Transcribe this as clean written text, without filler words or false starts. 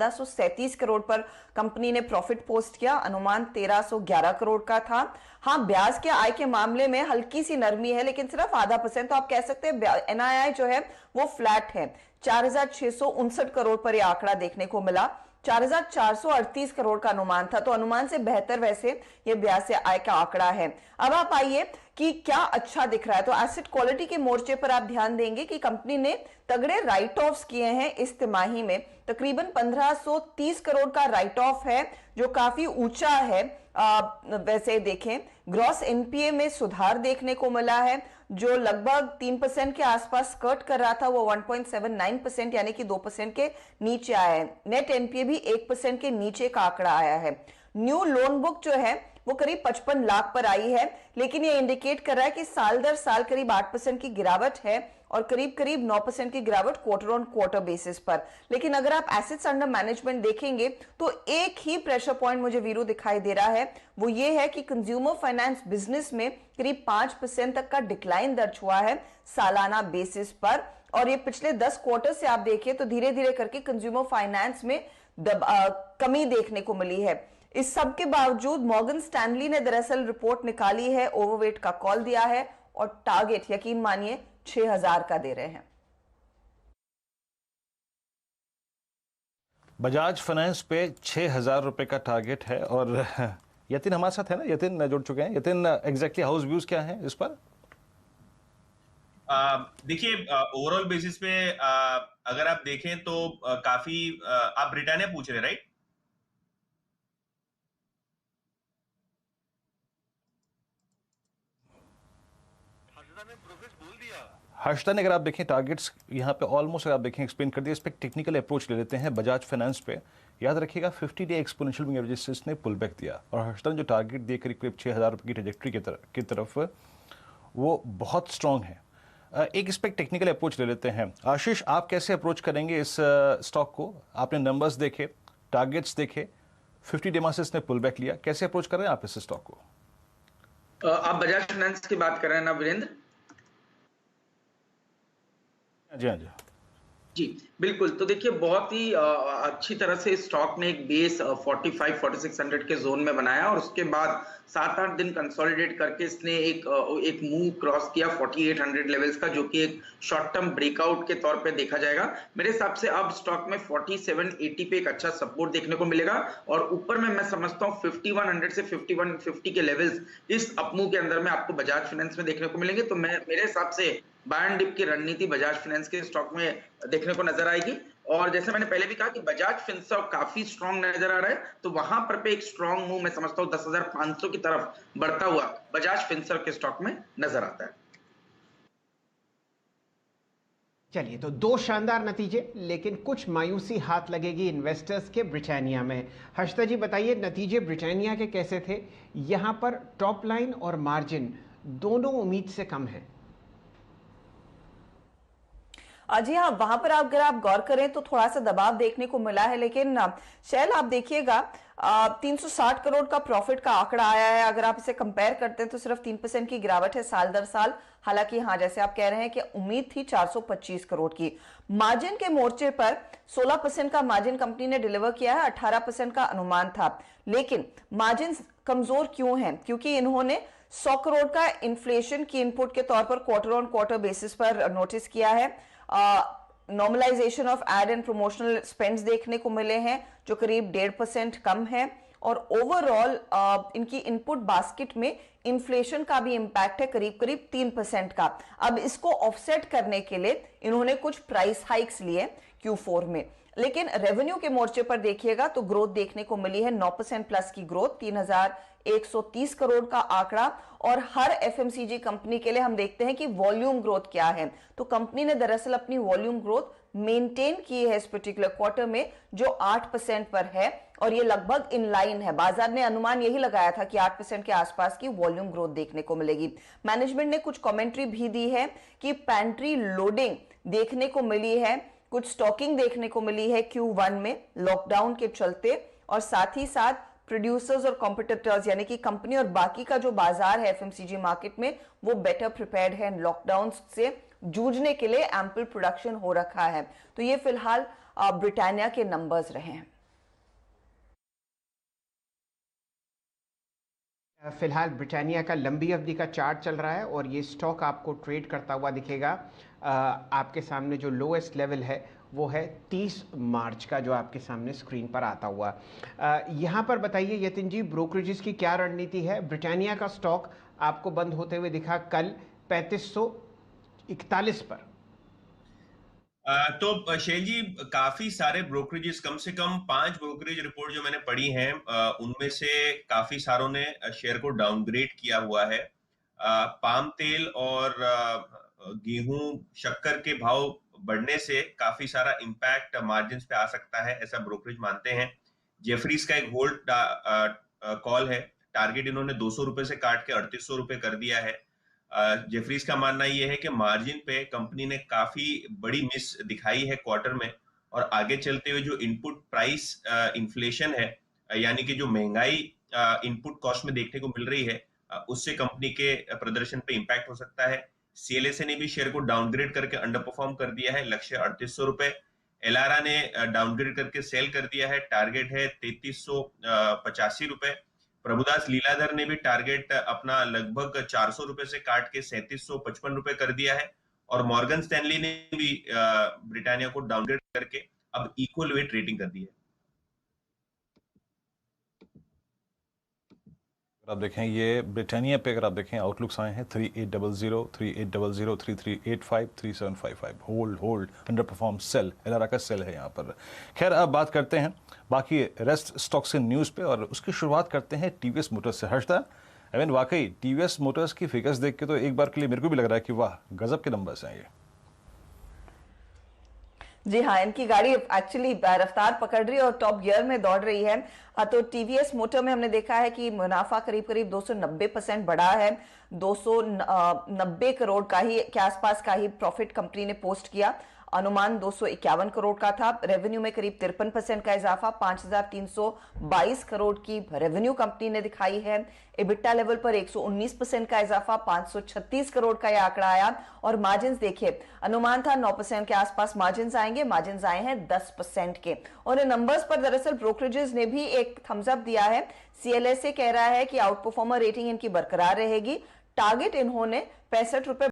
1437 करोड़ पर कंपनी ने profit post किया। अनुमान 1311 करोड़ का था। हाँ, ब्याज के आय के मामले में हल्की सी नरमी है, लेकिन सिर्फ आधा %। तो आप कह सकते हैं एनआईआई जो है वो फ्लैट है। 4659 करोड़ पर यह आंकड़ा देखने को मिला। 4438 करोड़ का अनुमान था, तो अनुमान से बेहतर वैसे ये ब्याज से आय का आंकड़ा है। अब आप आइए कि क्या अच्छा दिख रहा है। तो एसेट क्वालिटी के मोर्चे पर आप ध्यान देंगे कि कंपनी ने तगड़े राइट ऑफ्स किए हैं इस तिमाही में। तकरीबन 1530 करोड़ का राइट ऑफ है, जो काफी ऊंचा है। वैसे देखें, ग्रॉस एनपीए में सुधार देखने को मिला है, जो लगभग 3% के आसपास स्कर्ट कर रहा था, वो 1.79% यानी कि 2% के नीचे आया है। नेट एनपीए भी 1% के नीचे का आंकड़ा आया है। न्यू लोन बुक जो है वो करीब 55 लाख पर आई है, लेकिन ये इंडिकेट कर रहा है कि साल दर साल करीब 8% की गिरावट है और करीब करीब 9% की गिरावट क्वार्टर ऑन क्वार्टर बेसिस पर। लेकिन अगर आप एसेट्स अंडर मैनेजमेंट देखेंगे तो एक ही प्रेशर पॉइंट मुझे वीरू दिखाई दे रहा है, वो ये है कि कंज्यूमर फाइनेंस बिजनेस में करीब 5% तक का डिक्लाइन दर्ज हुआ है सालाना बेसिस पर। और ये पिछले 10 क्वार्टर से आप देखिए तो धीरे धीरे करके कंज्यूमर फाइनेंस में कमी देखने को मिली है। इस सब के बावजूद मॉर्गन स्टैनली ने दरअसल रिपोर्ट निकाली है, ओवरवेट का कॉल दिया है और टारगेट यकीन मानिए 6000 का दे रहे हैं। बजाज फाइनेंस पे 6000 रुपए का टारगेट है। और यतिन हमारे साथ है ना, यतिन जुड़ चुके हैं। यतिन, एग्जैक्टली हाउस व्यूज क्या है इस पर? देखिए, ओवरऑल बेसिस पे अगर आप देखें तो काफी आप ब्रिटानिया पूछ रहे हैं, राइट? हर्षदा ने अगर आप देखें टारगेट्स यहाँ पे ऑलमोस्ट, अगर आप देखें एक्सप्लेन कर दिया। इस पर एक टेक्निकल अप्रोच ले लेते हैं बजाज फाइनेंस पे। याद रखिएगा 50 डे एक्सपोनेंशियल मूविंग एवरेज से इसने पुल बैक दिया, और हर्षदा ने जो टारगेट दिए करीब करीब 6000 रुपये की ट्रेजेक्ट्री की तरफ, वो बहुत स्ट्रॉन्ग है। एक इस पर टेक्निकल अप्रोच ले लेते हैं। आशीष, आप कैसे अप्रोच करेंगे इस स्टॉक को? आपने नंबर्स देखे, टारगेट्स देखे, 50 डे में से इसने पुल बैक लिया, कैसे अप्रोच कर रहे हैं आप इस स्टॉक को? आप बजाज फाइनेंस की बात कर रहे हैं ना वीरेंद्र? जी हाँ जी जी बिल्कुल। तो देखिए, बहुत ही अच्छी तरह से स्टॉक ने एक बेस 45-4600 के जोन में बनाया, और उसके बाद 7-8 दिन कंसोलिडेट करके इसने एक मूव क्रॉस किया 4800 लेवल्स का, जो कि एक शॉर्ट टर्म ब्रेकआउट के तौर पे देखा जाएगा। मेरे हिसाब से अब स्टॉक में 4780 पे एक अच्छा सपोर्ट देखने को मिलेगा, और ऊपर में मैं समझता हूँ 5100 से 5150 के लेवल्स इस अपमूव के अंदर में आपको बजाज फाइनेंस में देखने को मिलेंगे। तो मेरे हिसाब से बाय एंड डिप की रणनीति बजाज फाइनेंस के स्टॉक में देखने को नजर आएगी। और जैसे मैंने पहले भी कहा कि बजाज फिनसर्व काफी स्ट्रांग नजर आ रहा है, तो वहां पर पे एक स्ट्रांग मूव मैं समझता हूं 10,500 की तरफ बढ़ता हुआ बजाज फिनसर्व के स्टॉक में नजर आता है। चलिए, तो 2 शानदार नतीजे, लेकिन कुछ मायूसी हाथ लगेगी इन्वेस्टर्स के ब्रिटानिया में। हर्षदा जी बताइए, नतीजे ब्रिटानिया के कैसे थे? यहां पर टॉप लाइन और मार्जिन दोनों उम्मीद से कम है। जी हाँ, वहां पर अगर आप गौर करें तो थोड़ा सा दबाव देखने को मिला है, लेकिन शैल आप देखिएगा 360 करोड़ का प्रॉफिट का आंकड़ा आया है। अगर आप इसे कंपेयर करते हैं तो सिर्फ 3% की गिरावट है साल दर साल। हालांकि हाँ, जैसे आप कह रहे हैं कि उम्मीद थी 425 करोड़ की। मार्जिन के मोर्चे पर 16% का मार्जिन कंपनी ने डिलीवर किया है, 18% का अनुमान था। लेकिन मार्जिन कमजोर क्यों है? क्योंकि इन्होंने 100 करोड़ का इन्फ्लेशन की इनपुट के तौर पर क्वार्टर ऑन क्वार्टर बेसिस पर नोटिस किया है। Normalisation of ad and promotional spends देखने को मिले हैं, जो करीब 1.5% कम है। और ओवरऑल इनकी इनपुट बास्केट में इन्फ्लेशन का भी इंपैक्ट है, करीब करीब 3% का। अब इसको ऑफसेट करने के लिए इन्होंने कुछ प्राइस हाइक्स लिए Q4 में। लेकिन रेवेन्यू के मोर्चे पर देखिएगा तो ग्रोथ देखने को मिली है, 9% प्लस की ग्रोथ, 3130 करोड़ का आंकड़ा। और हर एफएमसीजी कंपनी के लिए हम देखते हैं कि वॉल्यूम ग्रोथ क्या है, तो कंपनी ने दरअसल अपनी वॉल्यूम ग्रोथ मेंटेन की है इस पर्टिकुलर क्वार्टर में, जो 8% पर है, और ये लगभग इन लाइन है। बाजार ने अनुमान यही लगाया था कि 8% के आसपास की वॉल्यूम ग्रोथ देखने को मिलेगी। मैनेजमेंट ने कुछ कमेंट्री भी दी है कि पैंट्री लोडिंग देखने को मिली है, कुछ स्टॉकिंग देखने को मिली है Q1 में लॉकडाउन के चलते, और साथ ही साथ प्रोड्यूसर्स और कॉम्पिटिटर्स यानी कि कंपनी और बाकी का जो बाजार है एफएमसीजी मार्केट में, वो बेटर प्रिपेयर्ड है लॉकडाउन से जूझने के लिए। एम्पल प्रोडक्शन हो रखा है, तो ये फिलहाल ब्रिटानिया के नंबर्स रहे हैं। फिलहाल ब्रिटानिया का लंबी अवधि का चार्ट चल रहा है और ये स्टॉक आपको ट्रेड करता हुआ दिखेगा। आपके सामने जो लोएस्ट लेवल है वो है 30 मार्च का, जो आपके सामने स्क्रीन पर आता हुआ। यहाँ पर बताइए यतिन जी, ब्रोकरेजेस की क्या रणनीति है? ब्रिटानिया का स्टॉक आपको बंद होते हुए दिखा कल 3541 पर। तो शैल जी, काफी सारे ब्रोकरेजेस, कम से कम 5 ब्रोकरेज रिपोर्ट जो मैंने पढ़ी हैं, उनमें से काफी सारों ने शेयर को डाउनग्रेड किया हुआ है। पाम तेल और गेहूं, शक्कर के भाव बढ़ने से काफी सारा इम्पैक्ट मार्जिन पे आ सकता है, ऐसा ब्रोकरेज मानते हैं। जेफरीज का एक होल्ड कॉल है, टारगेट इन्होंने 200 रुपए से काट के 3800 रुपए कर दिया है। जेफरीज का मानना यह है कि मार्जिन पे कंपनी ने काफी बड़ी मिस दिखाई है क्वार्टर में, और आगे चलते हुए जो इनपुट प्राइस इन्फ्लेशन है, यानी कि जो महंगाई इनपुट कॉस्ट में देखने को मिल रही है, उससे कंपनी के प्रदर्शन पे इंपैक्ट हो सकता है। सीएलएसए ने भी शेयर को डाउनग्रेड करके अंडर परफॉर्म कर दिया है, लक्ष्य 3800 रुपए। एलारा ने डाउनग्रेड करके सेल कर दिया है, टारगेट है 3385 रुपए। प्रभुदास लीलाधर ने भी टारगेट अपना लगभग 400 रुपए से काट के 3755 रुपए कर दिया है। और मॉर्गन स्टैनली ने भी ब्रिटानिया को डाउनग्रेड करके अब इक्वल वेट रेटिंग कर दी है। आप देखें ये ब्रिटानिया पे, अगर आप देखें आउटलुक्स आए हैं 3800, 3800, 3385, 3755, hold underperform, sell, Elara का सेल है यहाँ पर। खैर अब बात करते हैं बाकी रेस्ट स्टॉक्स इन न्यूज़ पे, और उसकी शुरुआत करते हैं टीवीएस मोटर्स से। हर्षदा, आई मीन वाकई टीवीएस मोटर्स की फिगर्स देख के तो एक बार के लिए मेरे को भी लग रहा है कि वाह, गजब के नंबर्स हैं ये। जी हाँ, इनकी गाड़ी एक्चुअली रफ्तार पकड़ रही है और टॉप गियर में दौड़ रही है। तो टीवीएस मोटर में हमने देखा है कि मुनाफा करीब करीब 290% बढ़ा है। 290 करोड़ का ही के आसपास का ही प्रॉफिट कंपनी ने पोस्ट किया। अनुमान 251 करोड़ का था। रेवेन्यू में करीब 53% का इजाफा, 5322 करोड़ की रेवेन्यू कंपनी ने दिखाई है। इबिटा लेवल पर 119% का इजाफा, 536 करोड़ का यह आंकड़ा आया। और मार्जिन देखिए, अनुमान था 9% के आसपास मार्जिन आएंगे, मार्जिन आए हैं 10% के। और इन नंबर्स पर दरअसल ब्रोकरेजेस ने भी एक थम्स अप दिया है। सीएलएसए कह रहा है कि आउट परफॉर्मर रेटिंग इनकी बरकरार रहेगी। टारगेट इन्होंने 65 रुपए